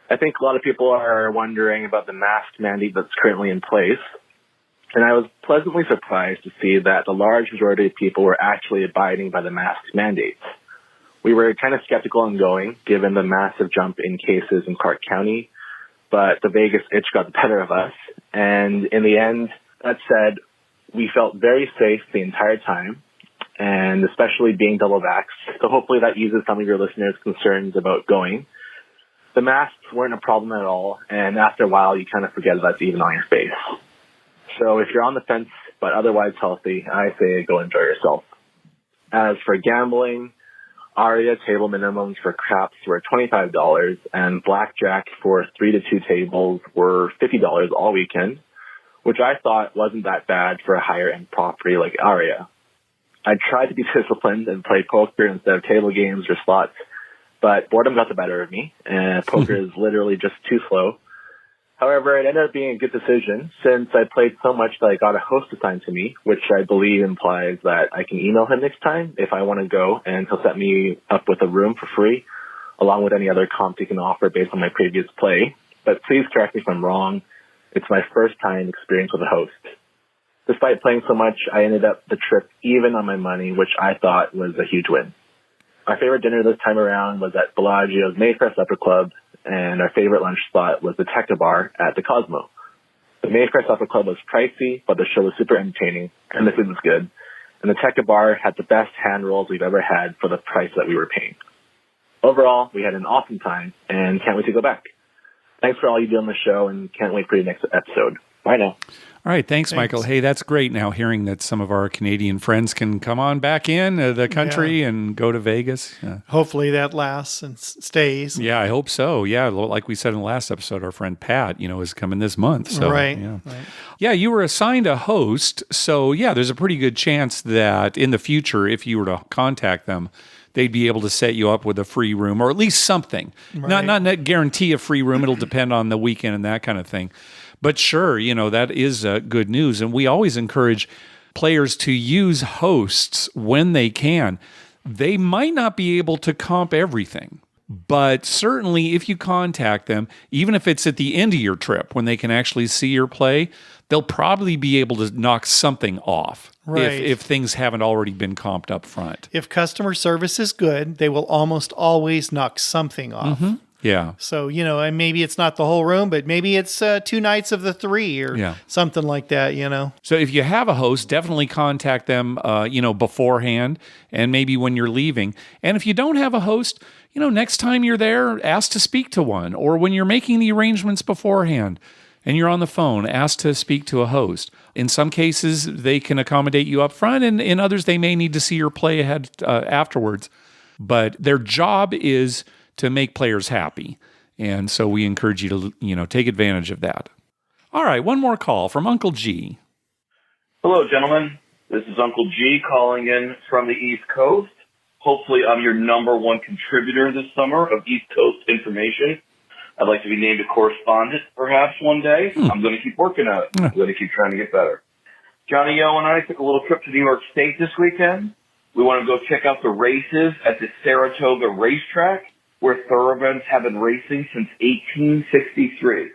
I think a lot of people are wondering about the mask mandate that's currently in place. And I was pleasantly surprised to see that the large majority of people were actually abiding by the mask mandates. We were kind of skeptical on going, given the massive jump in cases in Clark County, but the Vegas itch got the better of us. And in the end, that said, we felt very safe the entire time, and especially being double vaxxed. So hopefully that eases some of your listeners' concerns about going. The masks weren't a problem at all, and after a while, you kind of forget that's even on your face. So if you're on the fence but otherwise healthy, I say go enjoy yourself. As for gambling, Aria table minimums for craps were $25, and blackjack for 3 to 2 tables were $50 all weekend, which I thought wasn't that bad for a higher-end property like Aria. I tried to be disciplined and play poker instead of table games or slots, but boredom got the better of me, and poker is literally just too slow. However, it ended up being a good decision since I played so much that I got a host assigned to me, which I believe implies that I can email him next time if I want to go, and he'll set me up with a room for free, along with any other comps he can offer based on my previous play. But please correct me if I'm wrong. It's my first time experience with a host. Despite playing so much, I ended up the trip even on my money, which I thought was a huge win. My favorite dinner this time around was at Bellagio's Mayfair Supper Club. and our favorite lunch spot was the Teca Bar at the Cosmo. The main price off the club was pricey, but the show was super entertaining, and the food was good. And the Teca Bar had the best hand rolls we've ever had for the price that we were paying. Overall, we had an awesome time, and can't wait to go back. Thanks for all you do on the show, and can't wait for your next episode. Bye now. All right. Thanks, Michael. Hey, that's great now hearing that some of our Canadian friends can come on back in the country and go to Vegas. Hopefully that lasts and stays. Yeah, I hope so. Yeah, like we said in the last episode, our friend Pat, is coming this month. So, right. Yeah, you were assigned a host. So, yeah, there's a pretty good chance that in the future, if you were to contact them, they'd be able to set you up with a free room or at least something. Right. Not guarantee a free room. It'll depend on the weekend and that kind of thing. But sure, that is good news. And we always encourage players to use hosts when they can. They might not be able to comp everything, but certainly if you contact them, even if it's at the end of your trip when they can actually see your play, they'll probably be able to knock something off if things haven't already been comped up front. If customer service is good, they will almost always knock something off. Mm-hmm. Yeah. So, and maybe it's not the whole room, but maybe it's 2 nights of the 3 or something like that, So if you have a host, definitely contact them, beforehand and maybe when you're leaving. And if you don't have a host, next time you're there, ask to speak to one. Or when you're making the arrangements beforehand and you're on the phone, ask to speak to a host. In some cases, they can accommodate you up front, and in others, they may need to see your play ahead afterwards. But their job is to make players happy. And so we encourage you to, take advantage of that. All right, one more call from Uncle G. Hello, gentlemen. This is Uncle G calling in from the East Coast. Hopefully I'm your number one contributor this summer of East Coast information. I'd like to be named a correspondent perhaps one day. I'm going to keep working at it. I'm going to keep trying to get better. Johnny Yo and I took a little trip to New York State this weekend. We want to go check out the races at the Saratoga racetrack, where thoroughbreds have been racing since 1863.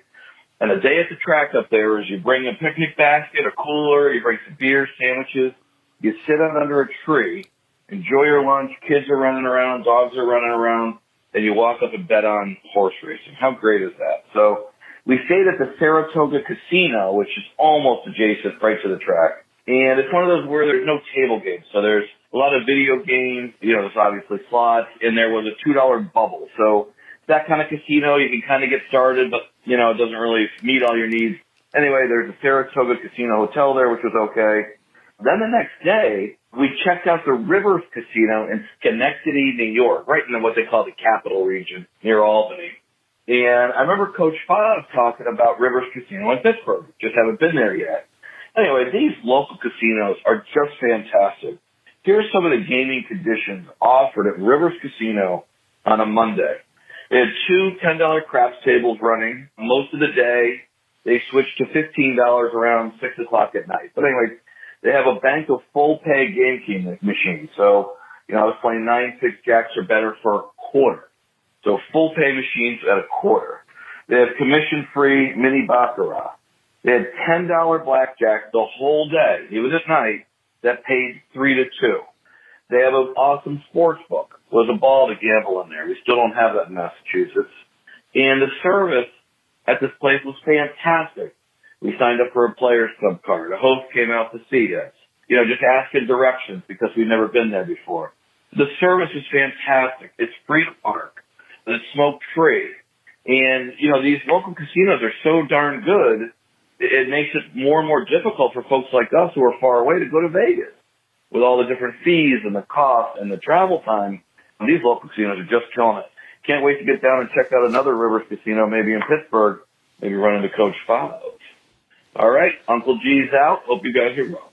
And a day at the track up there is you bring a picnic basket, a cooler, you bring some beer, sandwiches, you sit out under a tree, enjoy your lunch, kids are running around, dogs are running around, and you walk up and bet on horse racing. How great is that? So we stayed at the Saratoga Casino, which is almost adjacent right to the track. And it's one of those where there's no table games. So there's a lot of video games, there's obviously slots, and there was a $2 bubble. So that kind of casino, you can kind of get started, but, it doesn't really meet all your needs. Anyway, there's a Saratoga Casino Hotel there, which was okay. Then the next day, we checked out the Rivers Casino in Schenectady, New York, right in what they call the Capital Region near Albany. And I remember Coach Foz talking about Rivers Casino in Pittsburgh. Just haven't been there yet. Anyway, these local casinos are just fantastic. Here's some of the gaming conditions offered at Rivers Casino on a Monday. They had 2 $10 craps tables running. Most of the day, they switched to $15 around 6 o'clock at night. But anyway, they have a bank of full-pay game key machines. So, I was playing 9-6 jacks or better for a quarter. So full-pay machines at a quarter. They have commission-free mini baccarat. They had $10 blackjack the whole day, even at night, that paid 3 to 2. They have an awesome sports book. It was a ball to gamble in there. We still don't have that in Massachusetts. And the service at this place was fantastic. We signed up for a Players Club card. A host came out to see us. Just asking directions because we've never been there before. The service is fantastic. It's free to park. It's smoke free. And, these local casinos are so darn good, it makes it more and more difficult for folks like us who are far away to go to Vegas. With all the different fees and the cost and the travel time, these local casinos are just killing it. Can't wait to get down and check out another Rivers Casino, maybe in Pittsburgh, maybe run into Coach Foz. All right, Uncle G's out. Hope you guys are well.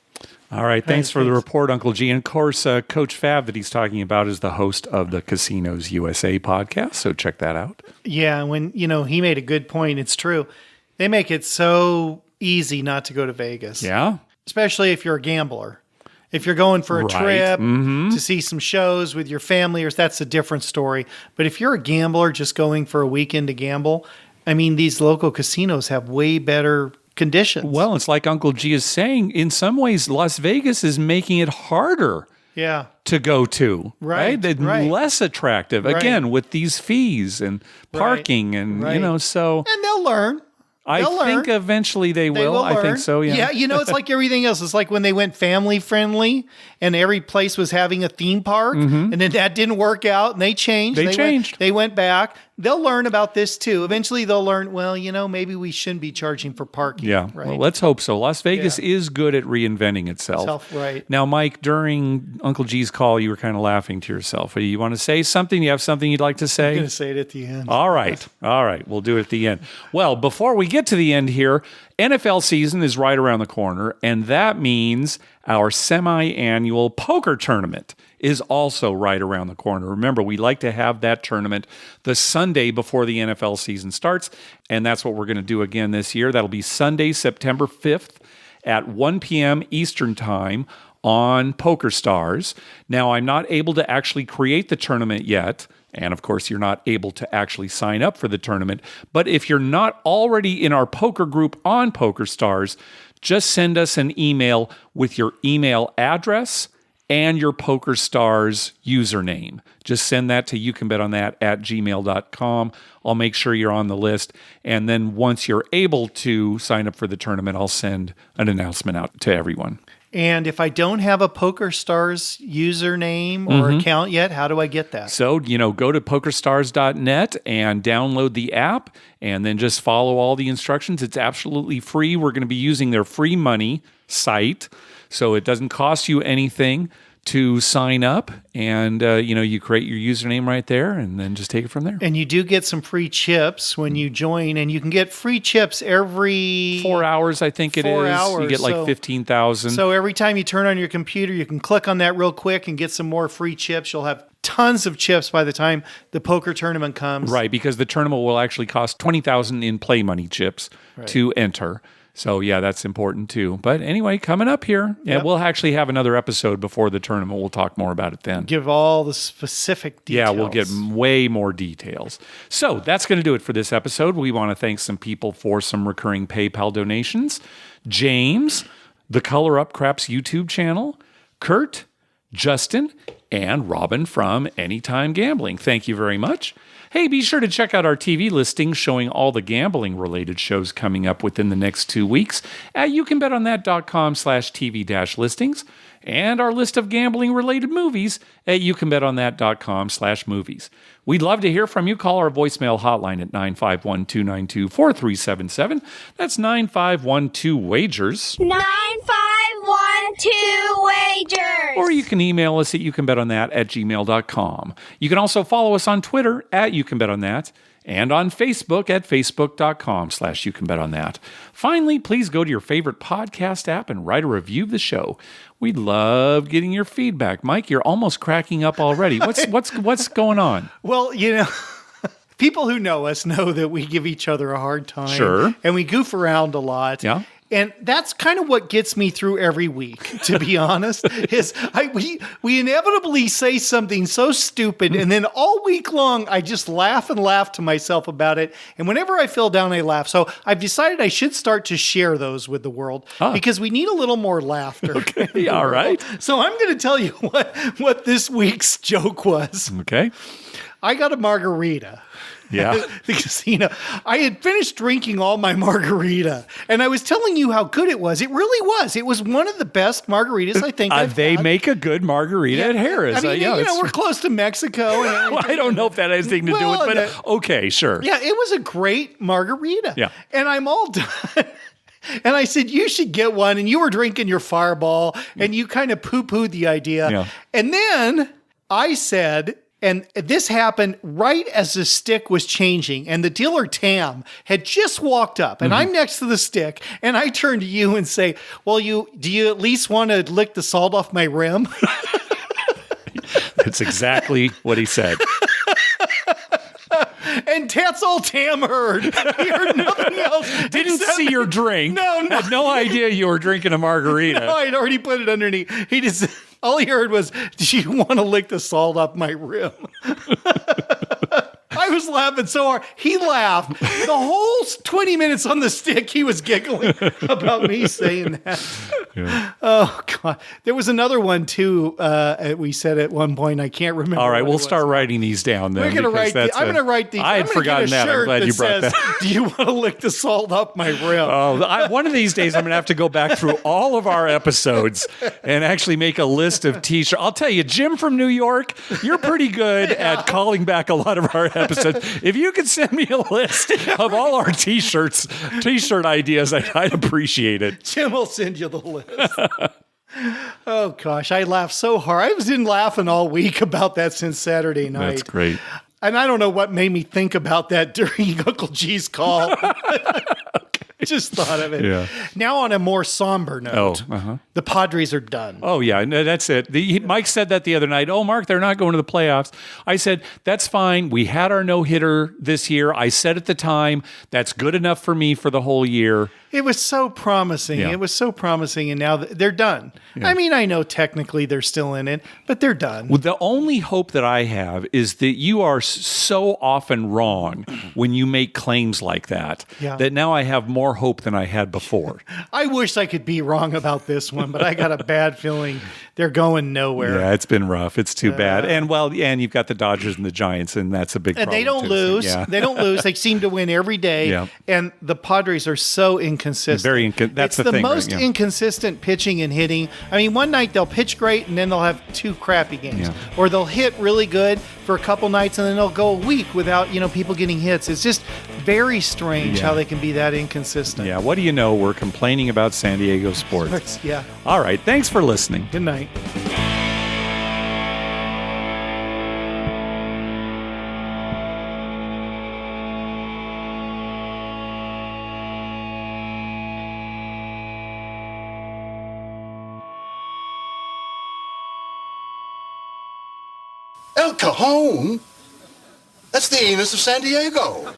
All right, thanks for the report, Uncle G. And of course, Coach Fab that he's talking about is the host of the Casinos USA podcast, so check that out. Yeah, when, he made a good point. It's true. They make it so easy not to go to Vegas. Yeah. Especially if you're a gambler. If you're going for a trip to see some shows with your family, or that's a different story. But if you're a gambler just going for a weekend to gamble, these local casinos have way better conditions. Well, it's like Uncle G is saying, in some ways, Las Vegas is making it harder to go to, right? They're less attractive, again, with these fees and parking and, so. And they'll learn. I think eventually they will. I think so, yeah. Yeah, it's like everything else. It's like when they went family friendly and every place was having a theme park and then that didn't work out and they changed. They went back. They'll learn about this too. Eventually they'll learn, well, maybe we shouldn't be charging for parking. Yeah, right? Well, let's hope so. Las Vegas is good at reinventing itself. Right. Now, Mike, during Uncle G's call, you were kind of laughing to yourself. You want to say something? You have something you'd like to say? I'm going to say it at the end. All right. We'll do it at the end. Well, before we get to the end here, NFL season is right around the corner, and that means our semi-annual poker tournament is also right around the corner. Remember, we like to have that tournament the Sunday before the NFL season starts, and that's what we're going to do again this year. That'll be Sunday, September 5th at 1 p.m. Eastern Time on PokerStars. Now, I'm not able to actually create the tournament yet, and of course, you're not able to actually sign up for the tournament. But if you're not already in our poker group on PokerStars, just send us an email with your email address and your PokerStars username. Just send that to youcanbetonThat@gmail.com. I'll make sure you're on the list. And then once you're able to sign up for the tournament, I'll send an announcement out to everyone. And if I don't have a PokerStars username or account yet, how do I get that? So, go to PokerStars.net and download the app and then just follow all the instructions. It's absolutely free. We're going to be using their free money site, so it doesn't cost you anything to sign up. And, you create your username right there and then just take it from there. And you do get some free chips when you join, and you can get free chips every 4 hours, I think it is. 4 hours. You get like 15,000. So every time you turn on your computer, you can click on that real quick and get some more free chips. You'll have tons of chips by the time the poker tournament comes. Right, because the tournament will actually cost 20,000 in play money chips to enter. So, yeah, that's important too. But anyway, coming up here, we'll actually have another episode before the tournament. We'll talk more about it then. Give all the specific details. Yeah, we'll get way more details. So that's going to do it for this episode. We want to thank some people for some recurring PayPal donations. James, the Color Up Craps YouTube channel, Kurt, Justin, and Robin from Anytime Gambling. Thank you very much. Hey, be sure to check out our TV listings showing all the gambling-related shows coming up within the next 2 weeks at youcanbetonThat.com/TV-listings and our list of gambling-related movies at youcanbetonThat.com/movies. We'd love to hear from you. Call our voicemail hotline at 951-292-4377. That's 9512-WAGERS. 9512-WAGERS. Or you can email us at youcanbetonThat@gmail.com. You can also follow us on Twitter at YouCanBetOnThat and on Facebook at facebook.com/YouCanBetOnThat. Finally, please go to your favorite podcast app and write a review of the show. We love getting your feedback. Mike, you're almost cracking up already. What's going on? Well, people who know us know that we give each other a hard time. Sure. And we goof around a lot. Yeah. And that's kind of what gets me through every week, to be honest, is we inevitably say something so stupid, and then all week long, I just laugh and laugh to myself about it. And whenever I feel down, I laugh. So I've decided I should start to share those with the world because we need a little more laughter. Okay, all right. So I'm going to tell you what this week's joke was. Okay. I got a margarita. Yeah. The casino. I had finished drinking all my margarita, and I was telling you how good it was. It really was. It was one of the best margaritas I think I've they had. make a good margarita at Harris. I mean, we're close to Mexico. And I don't know if that has anything to do with it, but okay, sure. Yeah, it was a great margarita. Yeah. And I'm all done. And I said, you should get one. And you were drinking your Fireball, and you kind of poo-pooed the idea. Yeah. And then I said... And this happened right as the stick was changing, and the dealer Tam had just walked up, and I'm next to the stick, and I turn to you and say, "Well, do you at least want to lick the salt off my rim?" That's exactly what he said. And that's all Tam heard. He heard nothing else. Didn't see your drink. No. Had no idea you were drinking a margarita. No, I'd already put it underneath. All he heard was, "Do you want to lick the salt off my rim?" I was was laughing so hard. He laughed. The whole 20 minutes on the stick, he was giggling about me saying that. Yeah. Oh, God. There was another one, too, we said at one point. I can't remember. All right, we'll start writing these down then. I'm going to write these. I had forgotten that. I'm glad you brought that. Do you want to lick the salt up my rim? Oh, one of these days, I'm going to have to go back through all of our episodes and actually make a list of T-shirts. I'll tell you, Jim from New York, you're pretty good at calling back a lot of our episodes. If you could send me a list of all our T-shirt ideas, I'd appreciate it. Jim will send you the list. Oh, gosh. I laughed so hard. I was in laughing all week about that since Saturday night. That's great. And I don't know what made me think about that during Uncle G's call. I just thought of it. Yeah. Now on a more somber note, the Padres are done. Oh, yeah, no, that's it. Mike said that the other night. Oh, Mark, they're not going to the playoffs. I said, that's fine. We had our no-hitter this year. I said at the time, that's good enough for me for the whole year. It was so promising. Yeah. It was so promising, and now they're done. Yeah. I mean, I know technically they're still in it, but they're done. Well, the only hope that I have is that you are so often wrong when you make claims like that, that now I have more hope than I had before. I wish I could be wrong about this one, but I got a bad feeling they're going nowhere. Yeah, it's been rough. It's too bad. And you've got the Dodgers and the Giants, and that's a big problem. And they don't lose. Yeah. They don't lose. They seem to win every day. Yeah. And the Padres are so inconsistent. That's the thing. Most inconsistent pitching and hitting. I mean, one night they'll pitch great, and then they'll have two crappy games. Yeah. Or they'll hit really good for a couple nights, and then they'll go a week without people getting hits. It's just very strange how they can be that inconsistent. Yeah, what do you know? We're complaining about San Diego sports. Yeah. All right, thanks for listening. Good night. El Cajon? That's the anus of San Diego.